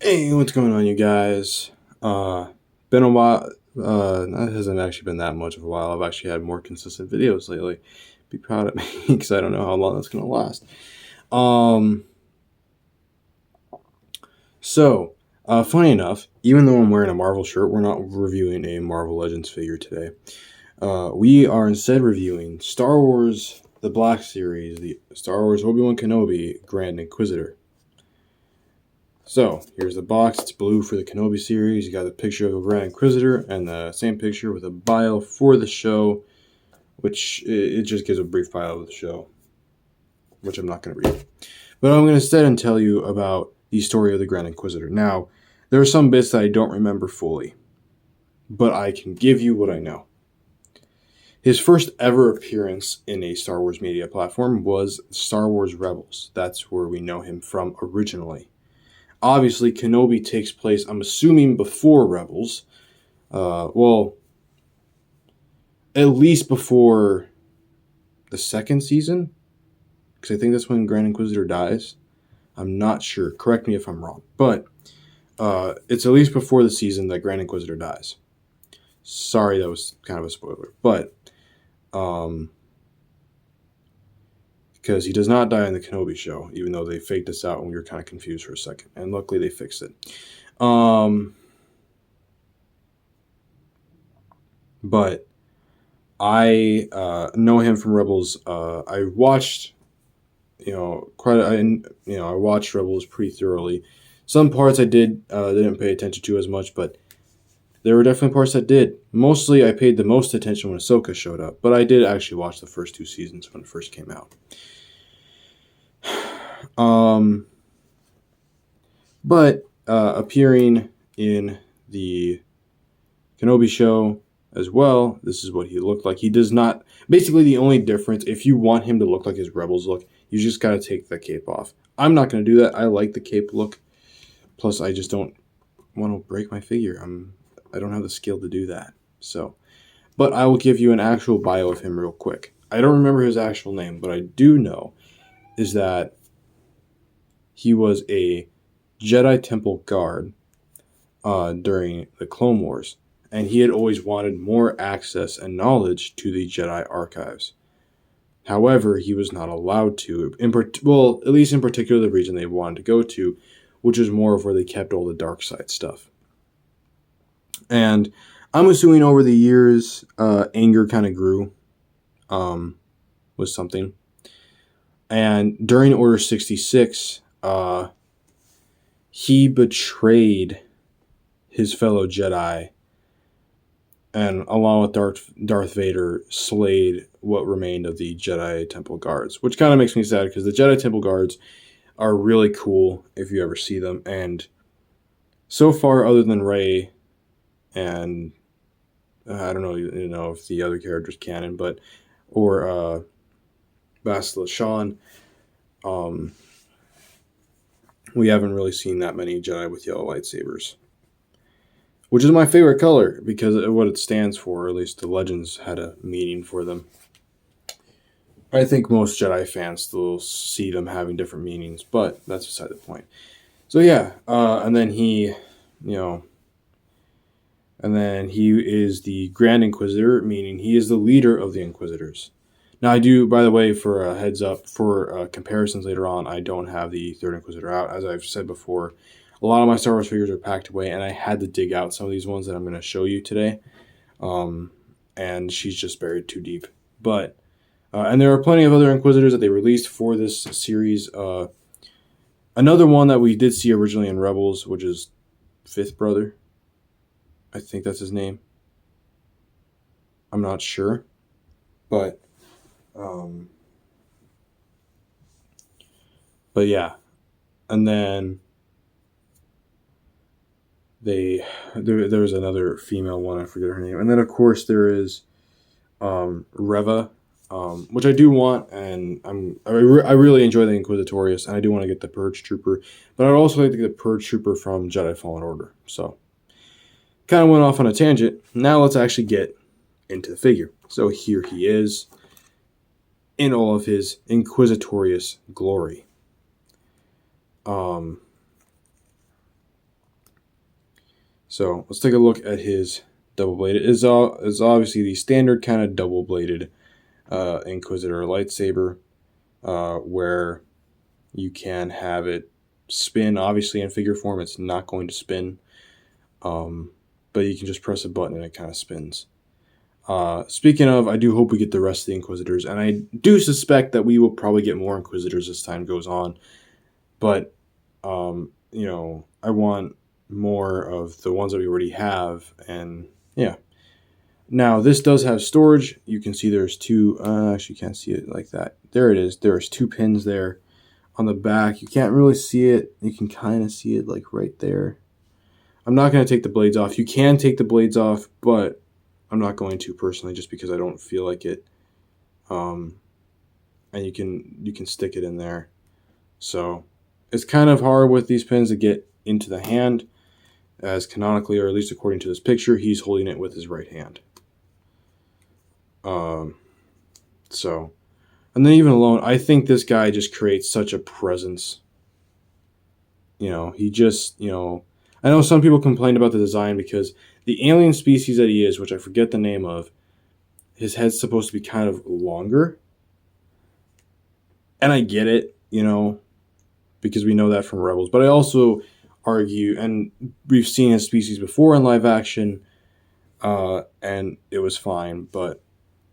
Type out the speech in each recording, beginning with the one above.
Hey, what's going on, you guys? Been a while. It hasn't actually been that much of a while. I've actually had more consistent videos lately. Be proud of me because I don't know how long that's gonna last. Um, Funny enough, even though I'm wearing a Marvel shirt, we're not reviewing a Marvel Legends figure today. We are instead reviewing Star Wars: The Black Series, the Star Wars Obi Wan Kenobi Grand Inquisitor. So, here's the box. It's blue for the Kenobi series. You got a picture of a Grand Inquisitor and the same picture with a bio for the show, which it just gives a brief bio of the show, which I'm not going to read. But I'm going to instead tell you about the story of the Grand Inquisitor. Now, there are some bits that I don't remember fully, but I can give you what I know. His first ever appearance in a Star Wars media platform was Star Wars Rebels. That's where we know him from originally. Obviously, Kenobi takes place, I'm assuming, before Rebels. Well, at least before the second season, because I think that's when Grand Inquisitor dies. I'm not sure. Correct me if I'm wrong. But it's at least before the season that Grand Inquisitor dies. Sorry, that was kind of a spoiler. But because he does not die in the Kenobi show, even though they faked us out and we were kind of confused for a second. And luckily they fixed it. But I know him from Rebels. I watched, I watched Rebels pretty thoroughly. Some parts I didn't pay attention to as much, but there were definitely parts that did. Mostly, I paid the most attention when Ahsoka showed up, but I did actually watch the first two seasons when it first came out. But appearing in the Kenobi show as well, this is what he looked like. He does not. Basically, the only difference, if you want him to look like his Rebels look, you just got to take the cape off. I'm not going to do that. I like the cape look. Plus, I just don't want to break my figure. I don't have the skill to do that. So, but I will give you an actual bio of him real quick. I don't remember his actual name, but I do know is that he was a Jedi Temple guard during the Clone Wars, and he had always wanted more access and knowledge to the Jedi archives. However, he was not allowed to, at least in particular the region they wanted to go to, which was more of where they kept all the dark side stuff. And I'm assuming over the years, anger kind of grew with something. And during Order 66, he betrayed his fellow Jedi, and along with Darth Vader, slayed what remained of the Jedi Temple Guards, which kind of makes me sad because the Jedi Temple Guards are really cool if you ever see them. And so far, other than Rey and I don't know if the other characters canon, but or Bastila Shan, we haven't really seen that many Jedi with yellow lightsabers, which is my favorite color because of what it stands for. Or at least the Legends had a meaning for them. I think most Jedi fans still see them having different meanings, but that's beside the point. So yeah, and then he is the Grand Inquisitor, meaning he is the leader of the Inquisitors. Now, I do, by the way, for a heads up, for comparisons later on, I don't have the Third Inquisitor out. As I've said before, a lot of my Star Wars figures are packed away, and I had to dig out some of these ones that I'm going to show you today. And she's just buried too deep. But, and there are plenty of other Inquisitors that they released for this series. Another one that we did see originally in Rebels, which is Fifth Brother. I think that's his name. I'm not sure. But yeah. And then there was another female one, I forget her name. And then of course there is Reva, which I do want, and I really enjoy the Inquisitorius, and I do want to get the Purge Trooper, but I'd also like to get the Purge Trooper from Jedi Fallen Order. So kind of went off on a tangent. Now let's actually get into the figure. So here he is in all of his Inquisitorius glory. So let's take a look at his double-bladed. It's obviously the standard kind of double-bladed Inquisitor lightsaber, where you can have it spin. Obviously, in figure form, it's not going to spin, but you can just press a button and it kind of spins. Speaking of, I do hope we get the rest of the Inquisitors, and I do suspect that we will probably get more Inquisitors as time goes on. But, I want more of the ones that we already have, and yeah. Now, this does have storage. You can see there's two, actually you can't see it like that. There it is. There's 2 pins there on the back. You can't really see it. You can kind of see it like right there. I'm not going to take the blades off. You can take the blades off, but I'm not going to personally, just because I don't feel like it. And you can stick it in there. So it's kind of hard with these pins to get into the hand, as canonically, or at least according to this picture, he's holding it with his right hand. So, and then even alone, I think this guy just creates such a presence. He just, I know some people complained about the design because the alien species that he is, which I forget the name of, his head's supposed to be kind of longer. And I get it, because we know that from Rebels. But I also argue, and we've seen his species before in live action, and it was fine. But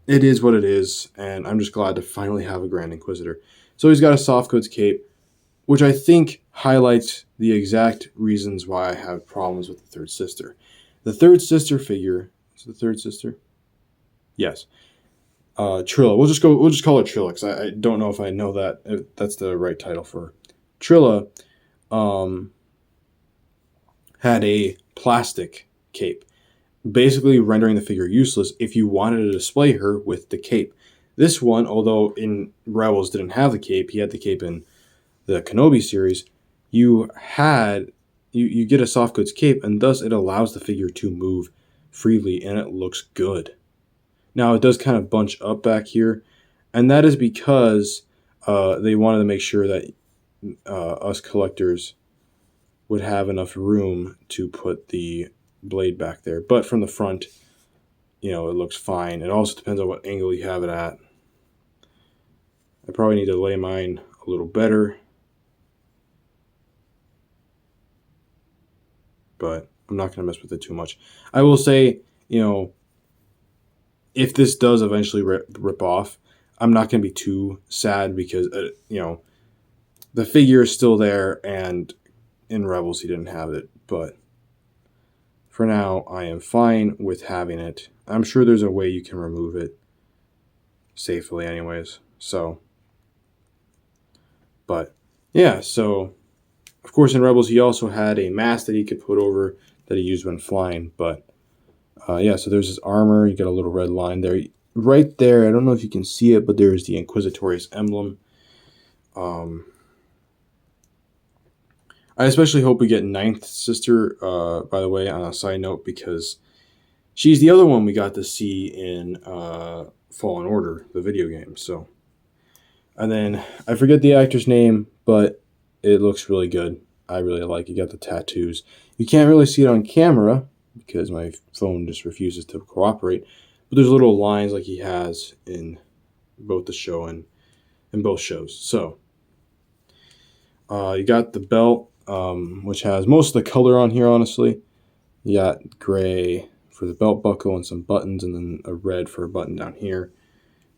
it is what it is, and I'm just glad to finally have a Grand Inquisitor. So he's got a softcoats cape, which I think highlights the exact reasons why I have problems with the Third Sister. The Third Sister figure, is the Third Sister? Yes. Trilla. We'll just call her Trilla, because I don't know if that's the right title for her. Trilla had a plastic cape, basically rendering the figure useless if you wanted to display her with the cape. This one, although in Rebels didn't have the cape, he had the cape in the Kenobi series, you get a softcoats cape, and thus it allows the figure to move freely, and it looks good. Now, it does kind of bunch up back here, and that is because they wanted to make sure that us collectors would have enough room to put the blade back there. But from the front, it looks fine. It also depends on what angle you have it at. I probably need to lay mine a little better, but I'm not going to mess with it too much. I will say, if this does eventually rip off, I'm not going to be too sad, because, the figure is still there, and in Rebels he didn't have it. But for now, I am fine with having it. I'm sure there's a way you can remove it safely anyways. So, but yeah, so of course in Rebels he also had a mask that he could put over that he used when flying. But yeah, so there's his armor. You got a little red line there. Right there, I don't know if you can see it, but there's the Inquisitorius emblem. I especially hope we get Ninth Sister, by the way, on a side note, because she's the other one we got to see in Fallen Order, the video game. So, and then I forget the actor's name, but it looks really good. I really like it. You got the tattoos. You can't really see it on camera because my phone just refuses to cooperate. But there's little lines like he has in both the show and in both shows. So, you got the belt, which has most of the color on here, honestly. You got gray for the belt buckle and some buttons, and then a red for a button down here.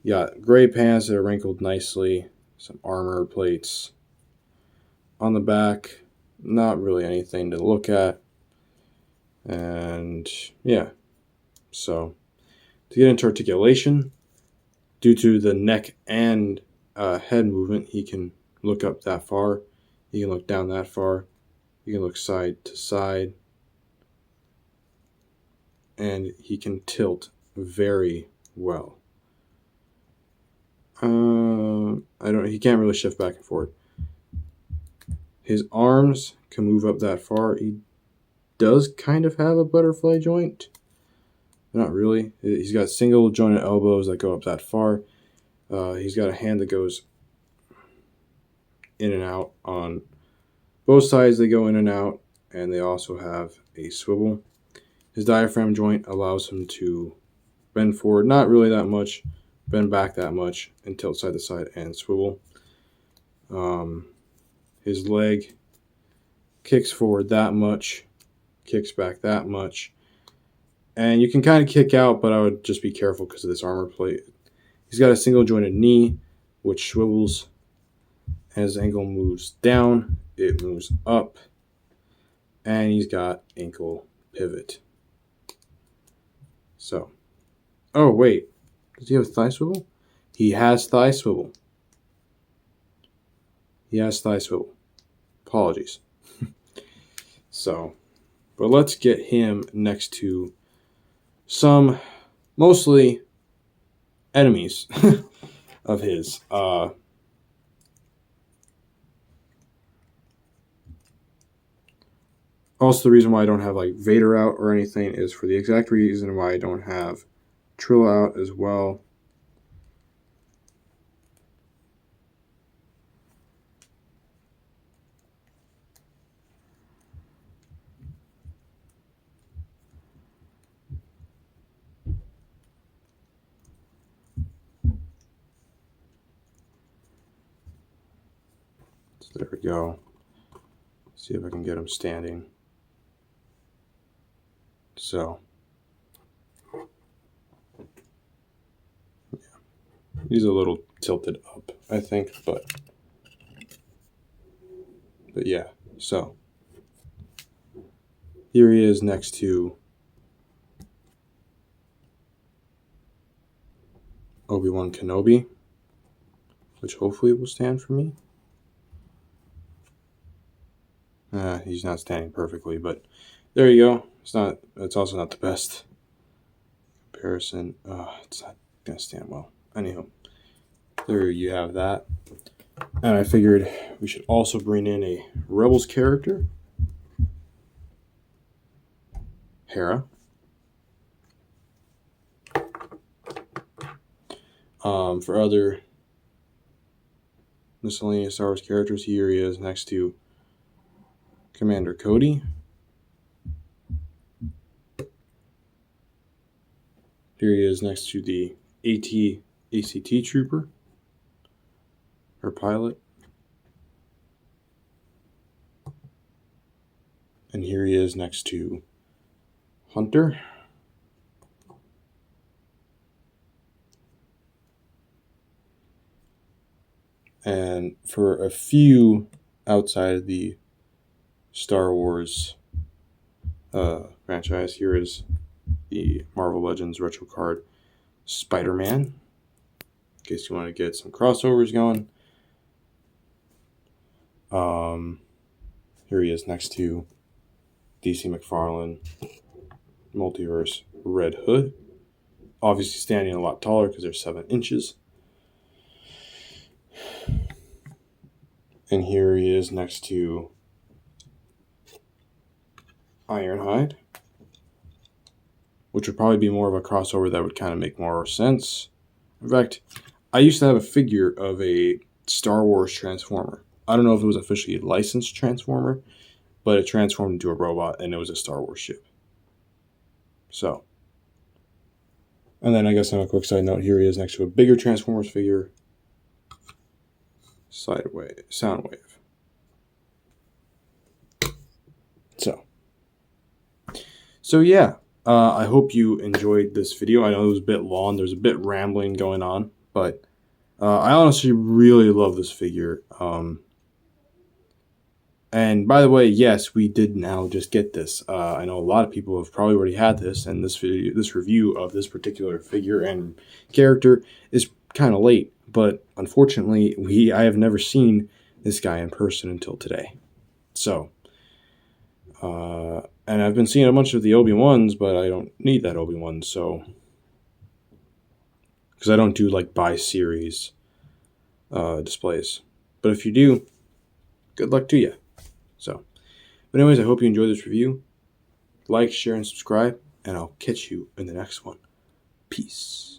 You got gray pants that are wrinkled nicely, some armor plates. On the back, not really anything to look at. And yeah, so to get into articulation, due to the neck and head movement, he can look up that far. He can look down that far. He can look side to side. And he can tilt very well. He can't really shift back and forth. His arms can move up that far. He does kind of have a butterfly joint. Not really. He's got single jointed elbows that go up that far. He's got a hand that goes in and out on both sides. They go in and out, and they also have a swivel. His diaphragm joint allows him to bend forward, not really that much, bend back that much, and tilt side to side and swivel. His leg kicks forward that much, kicks back that much. And you can kind of kick out, but I would just be careful because of this armor plate. He's got a single jointed knee, which swivels. As his ankle moves down, it moves up. And he's got ankle pivot. So, oh wait, does he have thigh swivel? He has thigh swivel. He has thigh swivel. Apologies. So, but let's get him next to some mostly enemies of his. Also, the reason why I don't have like Vader out or anything is for the exact reason why I don't have Trilla out as well. So there we go. See if I can get him standing. So, yeah, he's a little tilted up, I think, but yeah. So here he is next to Obi Wan Kenobi, which hopefully will stand for me. He's not standing perfectly, but there you go. It's also not the best comparison. It's not gonna stand well. Anyhow, there you have that. And I figured we should also bring in a Rebels character, Hera. For other miscellaneous Star Wars characters, here he is next to Commander Cody. Here he is next to the ACT trooper, or pilot. And here he is next to Hunter. And for a few outside of the Star Wars franchise, here is the Marvel Legends retro card Spider-Man, in case you want to get some crossovers going. Here he is next to DC McFarlane Multiverse Red Hood. Obviously standing a lot taller because they're 7 inches. And here he is next to Ironhide, which would probably be more of a crossover that would kind of make more sense. In fact, I used to have a figure of a Star Wars Transformer. I don't know if it was officially a licensed Transformer, but it transformed into a robot and it was a Star Wars ship. So, and then I guess on a quick side note, here he is next to a bigger Transformers figure, Soundwave. So yeah, I hope you enjoyed this video. I know it was a bit long. There's a bit rambling going on, but I honestly really love this figure. And by the way, yes, we did now just get this. I know a lot of people have probably already had this, and this review of this particular figure and character is kind of late. But unfortunately, I have never seen this guy in person until today. So, and I've been seeing a bunch of the Obi-Wans, but I don't need that Obi-Wan, so, because I don't do like by series displays. But if you do, good luck to you. So, but anyways, I hope you enjoyed this review. Like, share, and subscribe, and I'll catch you in the next one. Peace.